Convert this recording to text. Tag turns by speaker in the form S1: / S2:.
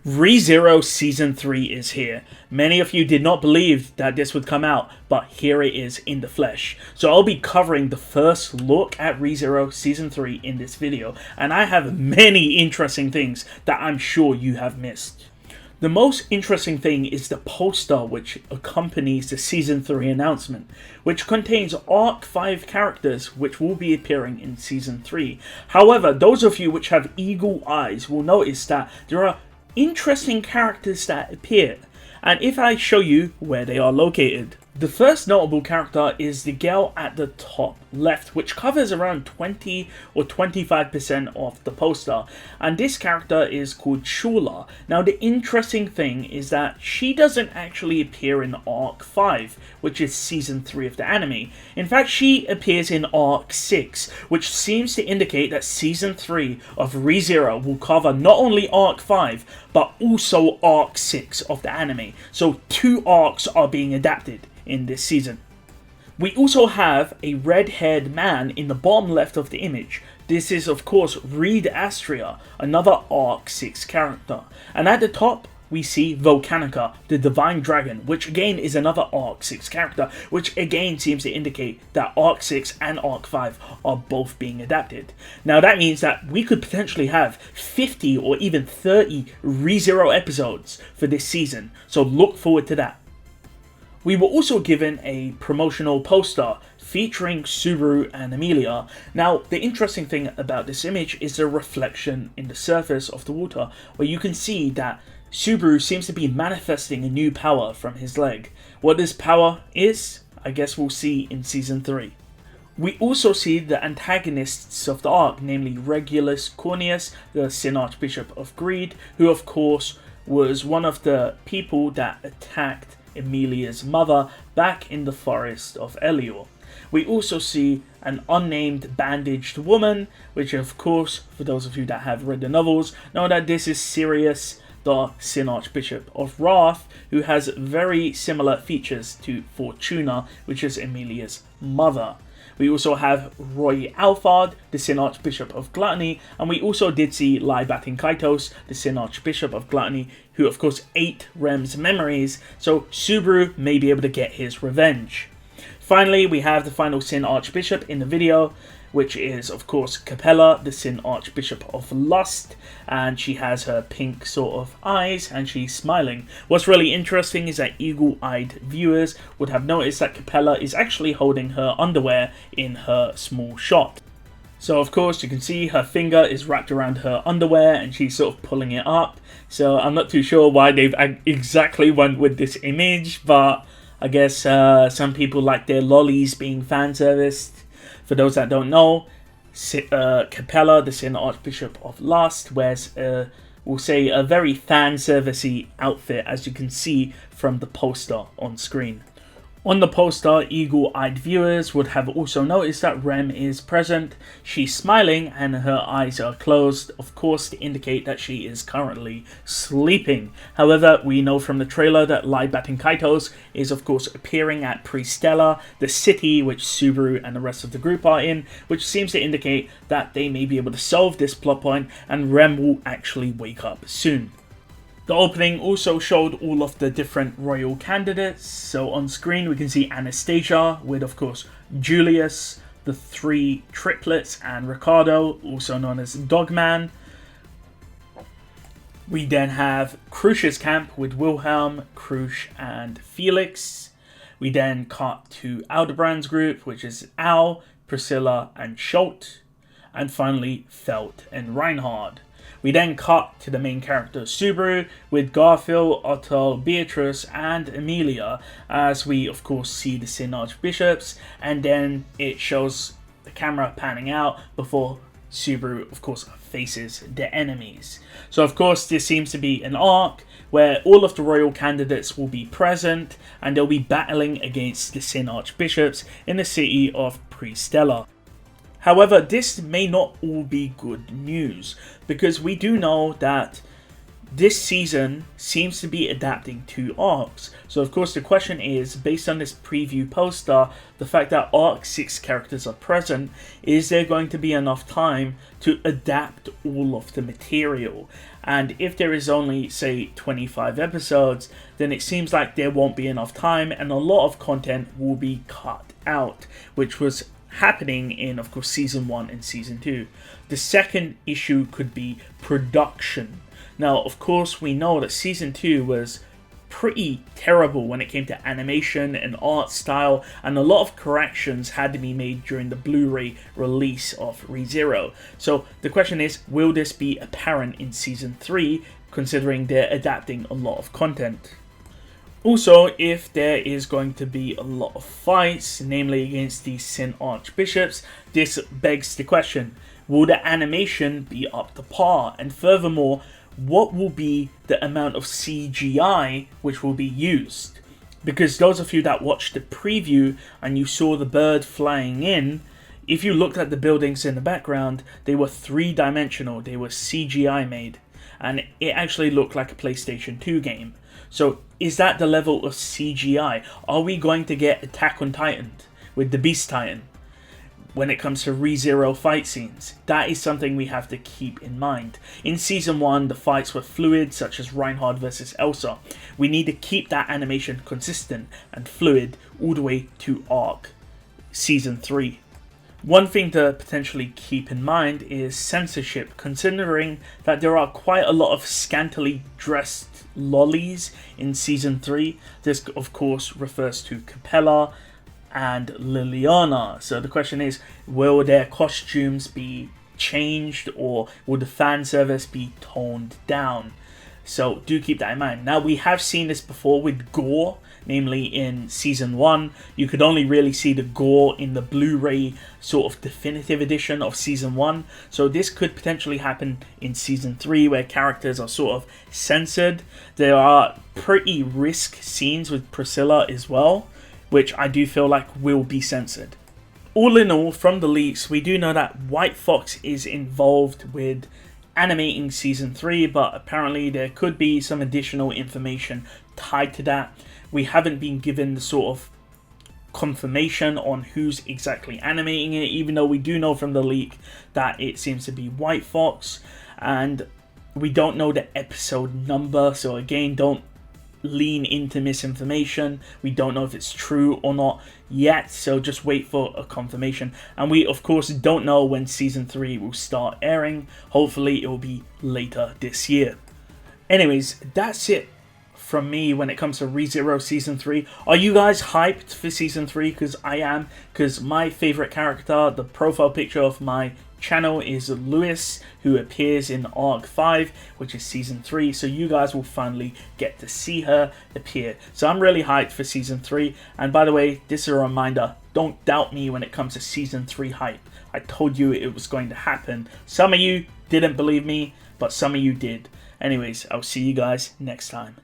S1: ReZero Season 3 is here. Many of you did not believe that this would come out, but here it is in the flesh. So I'll be covering the first look at ReZero Season 3 in this video, and I have many interesting things that I'm sure you have missed. The most interesting thing is the poster which accompanies the Season 3 announcement, which contains Arc 5 characters which will be appearing in Season 3. However, those of you which have eagle eyes will notice that there are interesting characters that appear, and if I show you where they are located. The first notable character is the girl at the top left, which covers around 20 or 25% of the poster, and this character is called Shula. Now the interesting thing is that she doesn't actually appear in Arc 5, which is Season 3 of the anime. In fact, she appears in Arc 6, which seems to indicate that Season 3 of ReZero will cover not only Arc 5, but also Arc 6 of the anime. So 2 arcs are being adapted in this season. We also have a red-haired man in the bottom left of the image. This is of course Reed Astria, another Arc 6 character. And at the top we see Volcanica, the Divine Dragon, which again is another Arc 6 character, which again seems to indicate that Arc 6 and Arc 5 are both being adapted. Now that means that we could potentially have 50 or even 30 ReZero episodes for this season, so look forward to that. We were also given a promotional poster featuring Subaru and Emilia. Now, the interesting thing about this image is the reflection in the surface of the water, where you can see that Subaru seems to be manifesting a new power from his leg. What this power is, I guess we'll see in Season 3. We also see the antagonists of the arc, namely Regulus Corneus, the Sin Archbishop of Greed, who of course was one of the people that attacked Emilia's mother back in the forest of Elior. We also see an unnamed bandaged woman, which of course, for those of you that have read the novels, know that this is Sirius, the Sin Archbishop of Wrath, who has very similar features to Fortuna, which is Emilia's mother. We also have Roy Alphard, the Sin Archbishop of Gluttony, and we also did see Laibatin Kaitos, the Sin Archbishop of Gluttony, who of course ate Rem's memories, so Subaru may be able to get his revenge. Finally, we have the final Sin Archbishop in the video, which is of course Capella, the Sin Archbishop of Lust, and she has her pink sort of eyes and she's smiling. What's really interesting is that eagle-eyed viewers would have noticed that Capella is actually holding her underwear in her small shot. So of course you can see her finger is wrapped around her underwear and she's sort of pulling it up. So I'm not too sure why they've exactly went with this image, but I guess some people like their lollies being fan serviced. For those that don't know, Capella, the Sin Archbishop of Lust, wears we'll say a very fan servicey outfit, as you can see from the poster on screen. On the poster, eagle-eyed viewers would have also noticed that Rem is present. She's smiling and her eyes are closed, of course to indicate that she is currently sleeping. However, we know from the trailer that Laibatin Kaitos is of course appearing at Pristella, the city which Subaru and the rest of the group are in, which seems to indicate that they may be able to solve this plot point and Rem will actually wake up soon. The opening also showed all of the different royal candidates. So on screen we can see Anastasia with of course Julius, the 3 triplets, and Ricardo, also known as Dogman. We then have Crush's camp with Wilhelm, Crush, and Felix. We then cut to Aldebrand's group, which is Al, Priscilla, and Schult. And finally Felt and Reinhard. We then cut to the main character Subaru with Garfiel, Otto, Beatrice and Emilia, as we of course see the Sin Archbishops, and then it shows the camera panning out before Subaru of course faces the enemies. So of course this seems to be an arc where all of the royal candidates will be present and they'll be battling against the Sin Archbishops in the city of Pristella. However, this may not all be good news, because we do know that This season seems to be adapting 2 arcs. So of course the question is, based on this preview poster, the fact that arc 6 characters are present, is there going to be enough time to adapt all of the material? And if there is only, say, 25 episodes, then it seems like there won't be enough time and a lot of content will be cut out, which was happening in, of course, season 1 and season 2. The second issue could be production. Now, of course, we know that season 2 was pretty terrible when it came to animation and art style, and a lot of corrections had to be made during the Blu-ray release of ReZero. So the question is, will this be apparent in season 3, considering they're adapting a lot of content? Also, if there is going to be a lot of fights, namely against the Sin Archbishops, this begs the question, will the animation be up to par? And furthermore, what will be the amount of CGI which will be used? Because those of you that watched the preview and you saw the bird flying in, if you looked at the buildings in the background, they were 3-dimensional, they were CGI made, and it actually looked like a PlayStation 2 game. So is that the level of CGI? Are we going to get Attack on Titan with the Beast Titan when it comes to ReZero fight scenes? That is something we have to keep in mind. In season 1, the fights were fluid, such as Reinhard versus Elsa. We need to keep that animation consistent and fluid all the way to arc season 3. One thing to potentially keep in mind is censorship, considering that there are quite a lot of scantily dressed lollies in season 3. This of course refers to Capella and Liliana. So the question is, will their costumes be changed, or will the fan service be toned down? So do keep that in mind. Now, we have seen this before with gore, namely in season 1. You could only really see the gore in the Blu-ray sort of definitive edition of season 1. So this could potentially happen in season 3, where characters are sort of censored. There are pretty risk scenes with Priscilla as well, which I do feel like will be censored. All in all, from the leaks, we do know that White Fox is involved with animating season 3, but apparently there could be some additional information tied to that. We haven't been given the sort of confirmation on who's exactly animating it, even though we do know from the leak that it seems to be White Fox, and we don't know the episode number, so again, don't lean into misinformation. We don't know if it's true or not yet, so just wait for a confirmation. And we of course don't know when season 3 will start airing. Hopefully it will be later this year. Anyways, that's it from me when it comes to ReZero season 3. Are you guys hyped for season 3? Because I am, because my favorite character, the profile picture of my channel, is Lewis, who appears in arc 5, which is season 3, so you guys will finally get to see her appear. So I'm really hyped for season 3, and by the way, this is a reminder, don't doubt me when it comes to season 3 hype. I told you it was going to happen. Some of you didn't believe me, but some of you did. Anyways, I'll see you guys next time.